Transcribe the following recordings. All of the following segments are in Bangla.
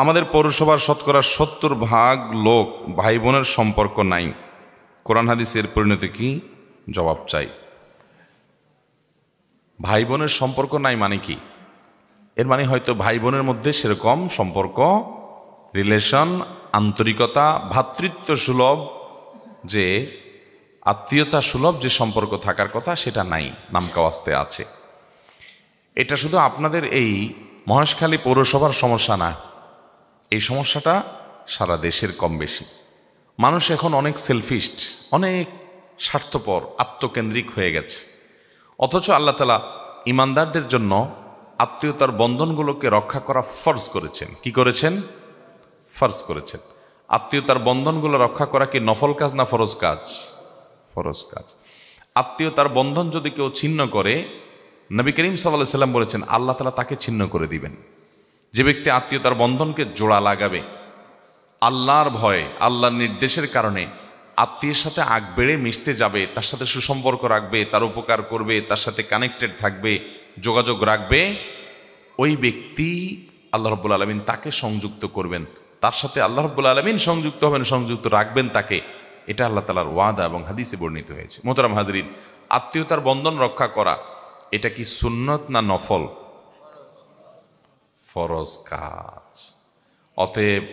আমাদের পৌরসভার শতকরা ৭০% লোক ভাই বোনের সম্পর্ক নাই। কোরআন হাদিসের পরিণতি কি? জবাব চাই। ভাই বোনের সম্পর্ক নাই মানে কি? এর মানে হয়তো ভাই বোনের মধ্যে সেরকম সম্পর্ক, রিলেশন, আন্তরিকতা, ভ্রাতৃত্ব সুলভ, যে আত্মীয়তা সুলভ যে সম্পর্ক থাকার কথা সেটা নাই, নামকাওয়াস্তে আছে। এটা শুধু আপনাদের এই মহেশখালী পৌরসভার সমস্যা না, এই সমস্যাটা সারা দেশের কম বেশি। মানুষ এখন অনেক সেলফিস্ট, অনেক স্বার্থপর, আত্মকেন্দ্রিক হয়ে গেছে। অথচ আল্লাহ তাআলা ইমানদারদের জন্য আত্মীয়তার বন্ধনগুলোকে রক্ষা করা ফরজ করেছেন। কি করেছেন? ফরজ করেছেন। আত্মীয়তার বন্ধনগুলো রক্ষা করা কি নফল কাজ না ফরজ কাজ? ফরজ কাজ। আত্মীয়তার বন্ধন যদি কেউ ছিন্ন করে, নবী করিম সাল্লাল্লাহু আলাইহি সাল্লাম বলেছেন আল্লাহ তাআলা তাকে ছিন্ন করে দিবেন। যে ব্যক্তি আত্মীয়তার বন্ধনকে জোড়া লাগাবে আল্লাহর ভয়ে, আল্লাহর নির্দেশের কারণে, আত্মীয়ের সাথে আগ বেড়ে মিশতে যাবে, তার সাথে সুসম্পর্ক রাখবে, তার উপকার করবে, তার সাথে কানেক্টেড থাকবে, যোগাযোগ রাখবে, ওই ব্যক্তি আল্লাহ রাব্বুল আলামিন তাকে সংযুক্ত করবেন, তার সাথে আল্লাহ রাব্বুল আলামিন সংযুক্ত হবেন, সংযুক্ত রাখবেন তাকে। এটা আল্লাহ তাআলার ওয়াদা এবং হাদিসে বর্ণিত হয়েছে। মোহতারাম হাজরিন, আত্মীয়তার বন্ধন রক্ষা করা এটা কি সুন্নত না নফল? ফরজ কাজ। অতএব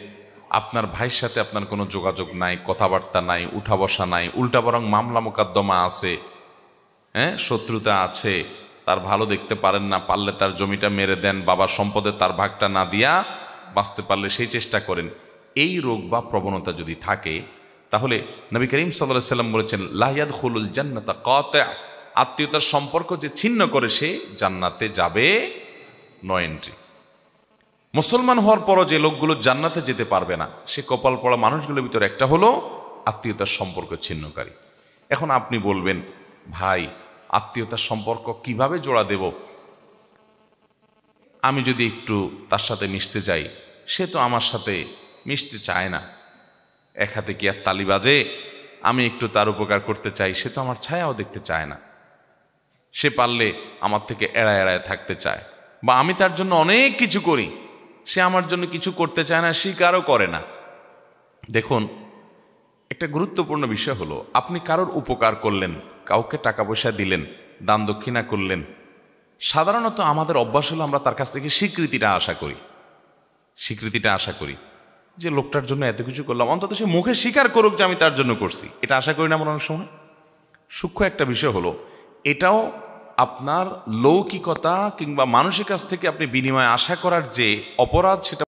আপনার ভাইয়ের সাথে আপনার কোনো যোগাযোগ নাই, কথাবার্তা নাই, উঠা বসা নাই, উল্টা বরং মামলা মোকদ্দমা আছে, শত্রুতা আছে, তার ভালো দেখতে পারেন না, পারলে তার জমিটা মেরে দেন, বাবার সম্পদে তার ভাগটা না দিয়া বাঁচতে পারলে সেই চেষ্টা করেন। এই রোগ বা প্রবণতা যদি থাকে, তাহলে নবী করিম সাল্লাল্লাহু আলাইহি সাল্লাম বলেছেন লা ইয়াদখুলুল জান্নাতা কাতি', আত্মীয়তার সম্পর্ক যে ছিন্ন করে সে জান্নাতে যাবে নো এন্ট্রি। মুসলমান হওয়ার পরও যে লোকগুলো জান্নাতে যেতে পারবে না, সে কপাল পড়া মানুষগুলোর ভিতরে একটা হলো আত্মীয়তার সম্পর্ক ছিন্নকারী। এখন আপনি বলবেন, ভাই আত্মীয়তার সম্পর্ক কিভাবে জোড়া দেব? আমি যদি একটু তার সাথে মিশতে যাই, সে তো আমার সাথে মিশতে চায় না। এক হাতে কি আর তালি বাজে? আমি একটু তার উপকার করতে চাই, সে তো আমার ছায়াও দেখতে চায় না। সে পারলে আমার থেকে এড়ায় এড়ায় থাকতে চায়, বা আমি তার জন্য অনেক কিছু করি, সে আমার জন্য কিছু করতে চায় না, স্বীকারও করে না। দেখুন, একটা গুরুত্বপূর্ণ বিষয় হলো, আপনি কারোর উপকার করলেন, কাউকে টাকা পয়সা দিলেন, দান দক্ষিণা করলেন, সাধারণত আমাদের অভ্যাস হলো আমরা তার কাছ থেকে স্বীকৃতিটা আশা করি যে লোকটার জন্য এত কিছু করলাম, অন্তত সে মুখে স্বীকার করুক যে আমি তার জন্য করছি। এটা আশা করি না আমরা অনেক সময়। সূক্ষ্ম একটা বিষয় হলো, এটাও আপনার লৌকিকতা কিংবা মানুষের কাছ থেকে আপনি বিনিময় আশা করার যে অপরাধ, সেটা